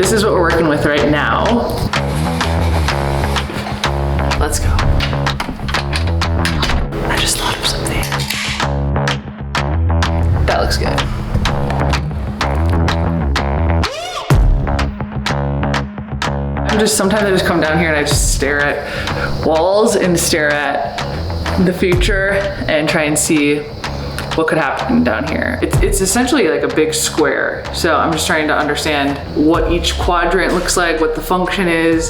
this is what we're working with right now. Let's go. I just thought of something. That looks good. Sometimes I just come down here and I just stare at walls and stare at the future and try and see what could happen down here. It's essentially like a big square. So I'm just trying to understand what each quadrant looks like, what the function is.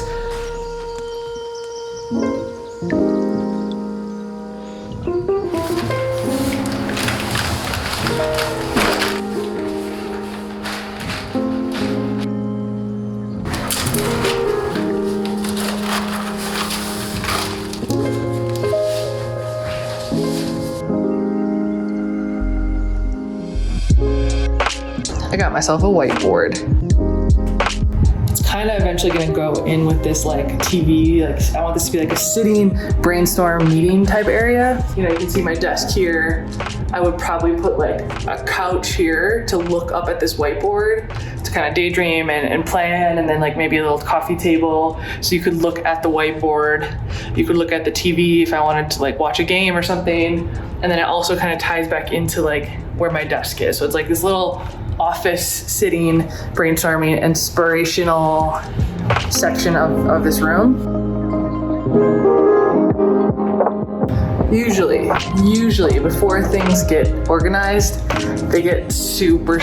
I got myself a whiteboard. It's kind of eventually gonna go in with this like TV, like I want this to be like a sitting brainstorm meeting type area. You know, you can see my desk here. I would probably put like a couch here to look up at this whiteboard to kind of daydream and plan, and then like maybe a little coffee table so you could look at the whiteboard. You could look at the TV if I wanted to like watch a game or something. And then it also kind of ties back into like where my desk is. So it's like this little office sitting, brainstorming, inspirational section of this room. Usually before things get organized, they get super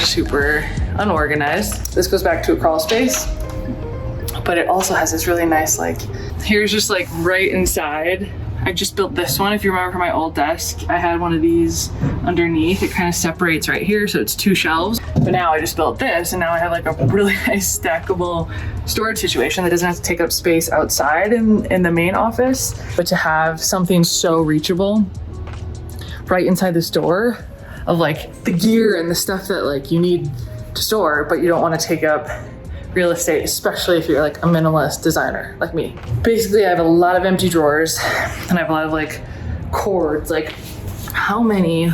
unorganized. This goes back to a crawl space, but it also has this really nice, like, here's just like right inside. I just built this one. If you remember from my old desk, I had one of these underneath. It kind of separates right here, so it's two shelves. But now I just built this, and now I have like a really nice stackable storage situation that doesn't have to take up space outside in the main office, but to have something so reachable right inside this door of like the gear and the stuff that like you need to store, but you don't want to take up real estate, especially if you're like a minimalist designer like me. Basically, I have a lot of empty drawers and I have a lot of like cords. Like, how many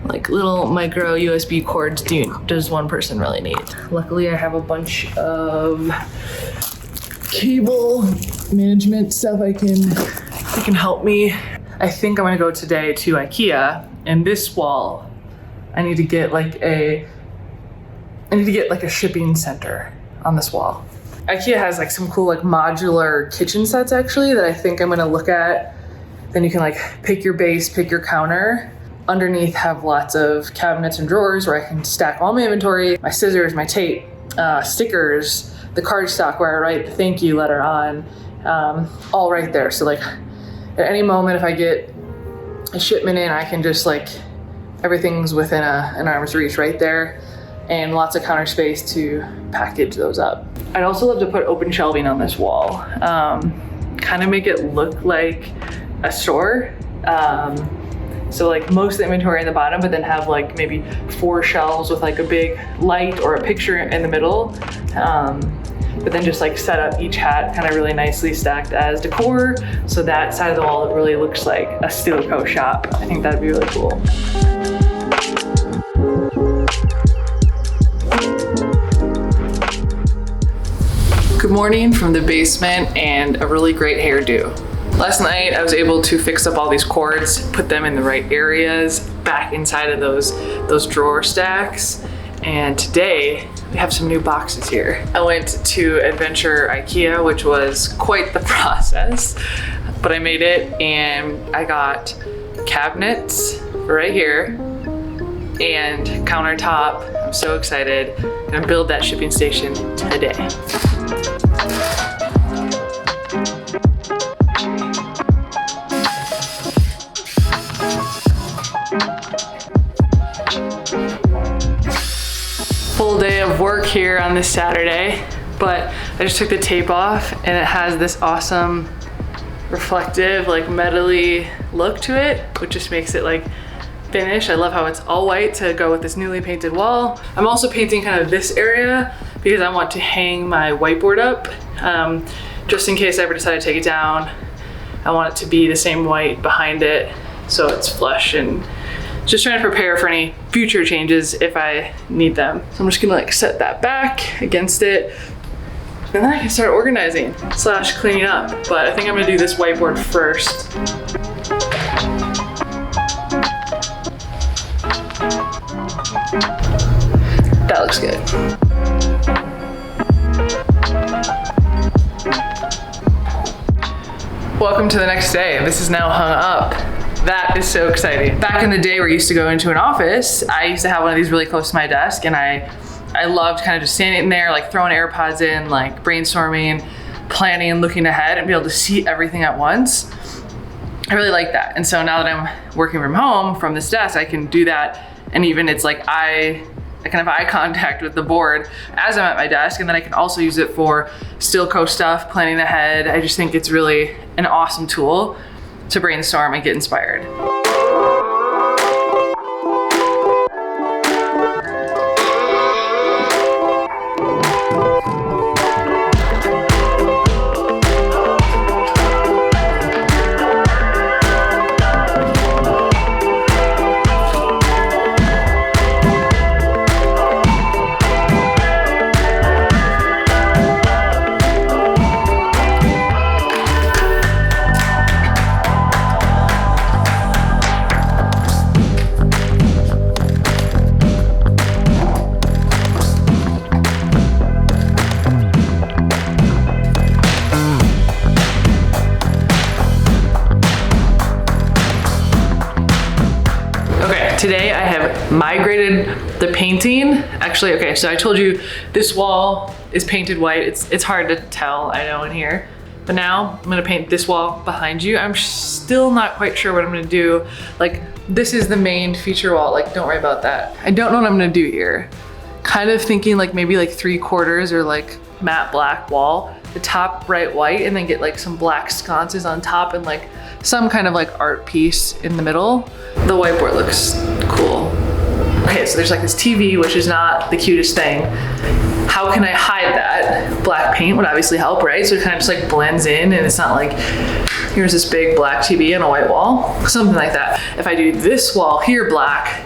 like little micro USB cords does one person really need? Luckily, I have a bunch of cable management stuff that can help me. I think I'm gonna go today to IKEA, and this wall, I need to get like a shipping center on this wall. IKEA has like some cool like modular kitchen sets actually that I think I'm gonna look at. Then you can like pick your base, pick your counter. Underneath have lots of cabinets and drawers where I can stack all my inventory, my scissors, my tape, stickers, the cardstock where I write the thank you letter on, all right there. So like at any moment if I get a shipment in, I can just like, everything's within an arm's reach right there. And lots of counter space to package those up. I'd also love to put open shelving on this wall, kind of make it look like a store. So like most of the inventory in the bottom, but then have like maybe 4 shelves with like a big light or a picture in the middle. But then just like set up each hat kind of really nicely stacked as decor. So that side of the wall, it really looks like a Stilico shop. I think that'd be really cool. Good morning from the basement and a really great hairdo. Last night I was able to fix up all these cords, put them in the right areas, back inside of those drawer stacks. And today we have some new boxes here. I went to Adventure IKEA, which was quite the process, but I made it, and I got cabinets right here and countertop. I'm so excited. I'm gonna build that shipping station today. Full day of work here on this Saturday, but I just took the tape off and it has this awesome reflective, like metally look to it, which just makes it like finish. I love how it's all white to go with this newly painted wall. I'm also painting kind of this area because I want to hang my whiteboard up, just in case I ever decide to take it down. I want it to be the same white behind it, so it's flush and Just trying to prepare for any future changes if I need them. So I'm just gonna like set that back against it. And then I can start organizing / cleaning up. But I think I'm gonna do this whiteboard first. That looks good. Welcome to the next day. This is now hung up. That is so exciting. Back in the day where I used to go into an office, I used to have one of these really close to my desk, and I loved kind of just standing there, like throwing AirPods in, like brainstorming, planning, and looking ahead and be able to see everything at once. I really like that. And so now that I'm working from home from this desk, I can do that. And even it's like I can have eye contact with the board as I'm at my desk, and then I can also use it for Stillco stuff, planning ahead. I just think it's really an awesome tool to brainstorm and get inspired. Today I have migrated the painting. Actually, okay, so I told you this wall is painted white. It's hard to tell, I know, in here. But now I'm gonna paint this wall behind you. I'm still not quite sure what I'm gonna do. Like, this is the main feature wall. Like, don't worry about that. I don't know what I'm gonna do here. Kind of thinking like maybe like 3/4 or like matte black wall. The top bright white, and then get like some black sconces on top and like some kind of like art piece in the middle. The whiteboard looks cool. Okay, so there's like this TV, which is not the cutest thing. How can I hide that? Black paint would obviously help, right? So it kind of just like blends in, and it's not like, here's this big black TV on a white wall, something like that. If I do this wall here black,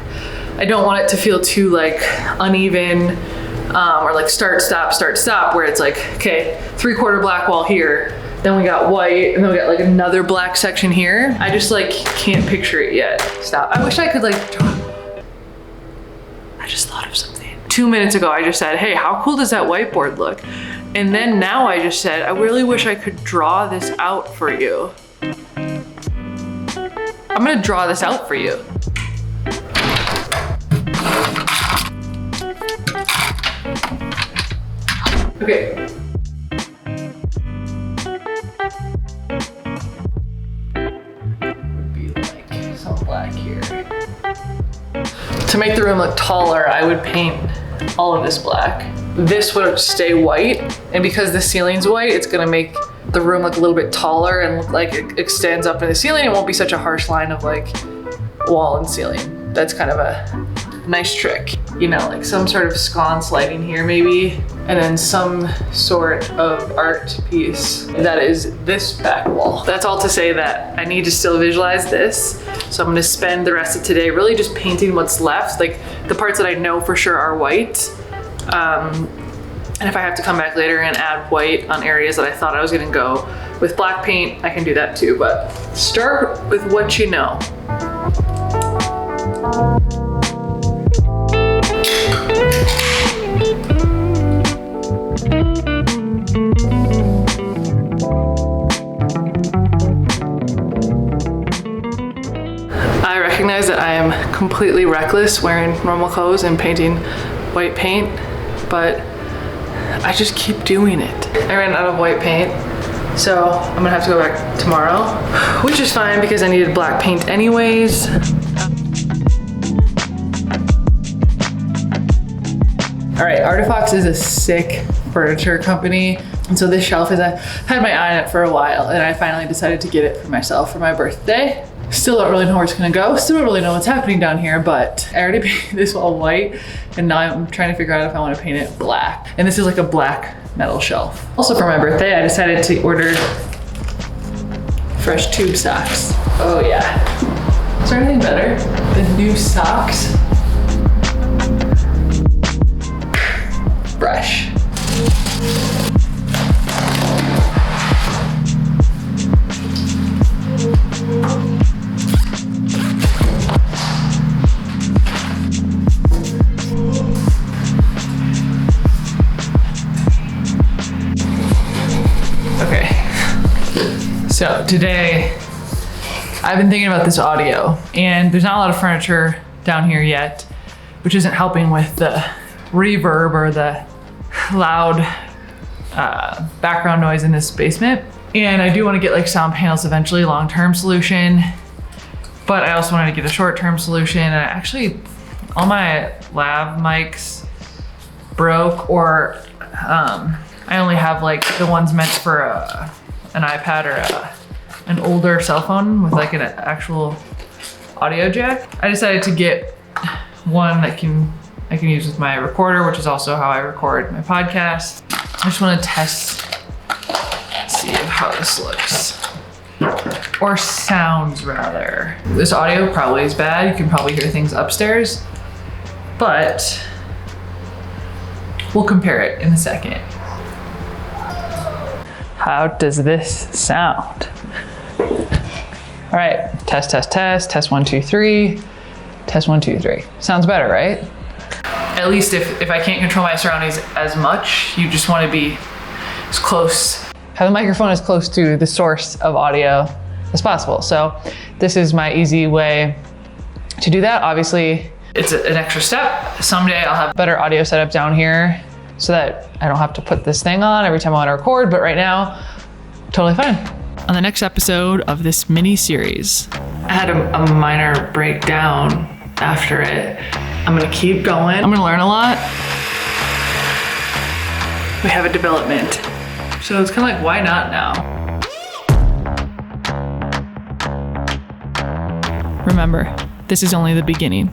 I don't want it to feel too like uneven, or like start, stop, where it's like, okay, 3/4 black wall here, then we got white, and then we got like another black section here. I just like can't picture it yet. Stop. I wish I could like draw. I just thought of something. 2 minutes ago, I just said, hey, how cool does that whiteboard look? And then now I just said, I really wish I could draw this out for you. I'm gonna draw this out for you. Okay. Would be like some black here. To make the room look taller, I would paint all of this black. This would stay white, and because the ceiling's white, it's gonna make the room look a little bit taller and look like it extends up in the ceiling. It won't be such a harsh line of like wall and ceiling. That's kind of a nice trick. You know, like some sort of sconce lighting here maybe, and then some sort of art piece that is this back wall. That's all to say that I need to still visualize this. So I'm gonna spend the rest of today really just painting what's left, like the parts that I know for sure are white. And if I have to come back later and add white on areas that I thought I was gonna go with black paint, I can do that too, but start with what you know. I recognize that I am completely reckless wearing normal clothes and painting white paint, but I just keep doing it. I ran out of white paint, so I'm gonna have to go back tomorrow, which is fine because I needed black paint anyways. All right, Artifox is a sick furniture company. And so this shelf I had my eye on it for a while, and I finally decided to get it for myself for my birthday. Still don't really know where it's gonna go. Still don't really know what's happening down here, but I already painted this wall white, and now I'm trying to figure out if I want to paint it black. And this is like a black metal shelf. Also for my birthday, I decided to order fresh tube socks. Oh yeah. Is there anything better than new socks? Brush. So today, I've been thinking about this audio, and there's not a lot of furniture down here yet, which isn't helping with the reverb or the loud background noise in this basement. And I do want to get like sound panels eventually, long-term solution, but I also wanted to get a short-term solution. And actually, all my lav mics broke, or I only have like the ones meant for an iPad or an older cell phone with like an actual audio jack. I decided to get one that I can use with my recorder, which is also how I record my podcast. I just want to test, see how this looks. Or sounds rather. This audio probably is bad. You can probably hear things upstairs, but we'll compare it in a second. How does this sound? All right, test, 1, 2, 3. Test 1, 2, 3. Sounds better, right? At least if I can't control my surroundings as much, you just want to be as close, have the microphone as close to the source of audio as possible. So this is my easy way to do that. Obviously, it's an extra step. Someday I'll have better audio setup down here so that I don't have to put this thing on every time I want to record, but right now, totally fine. On the next episode of this mini series, I had a minor breakdown after it. I'm gonna keep going. I'm gonna learn a lot. We have a development. So it's kind of like, why not now? Remember, this is only the beginning.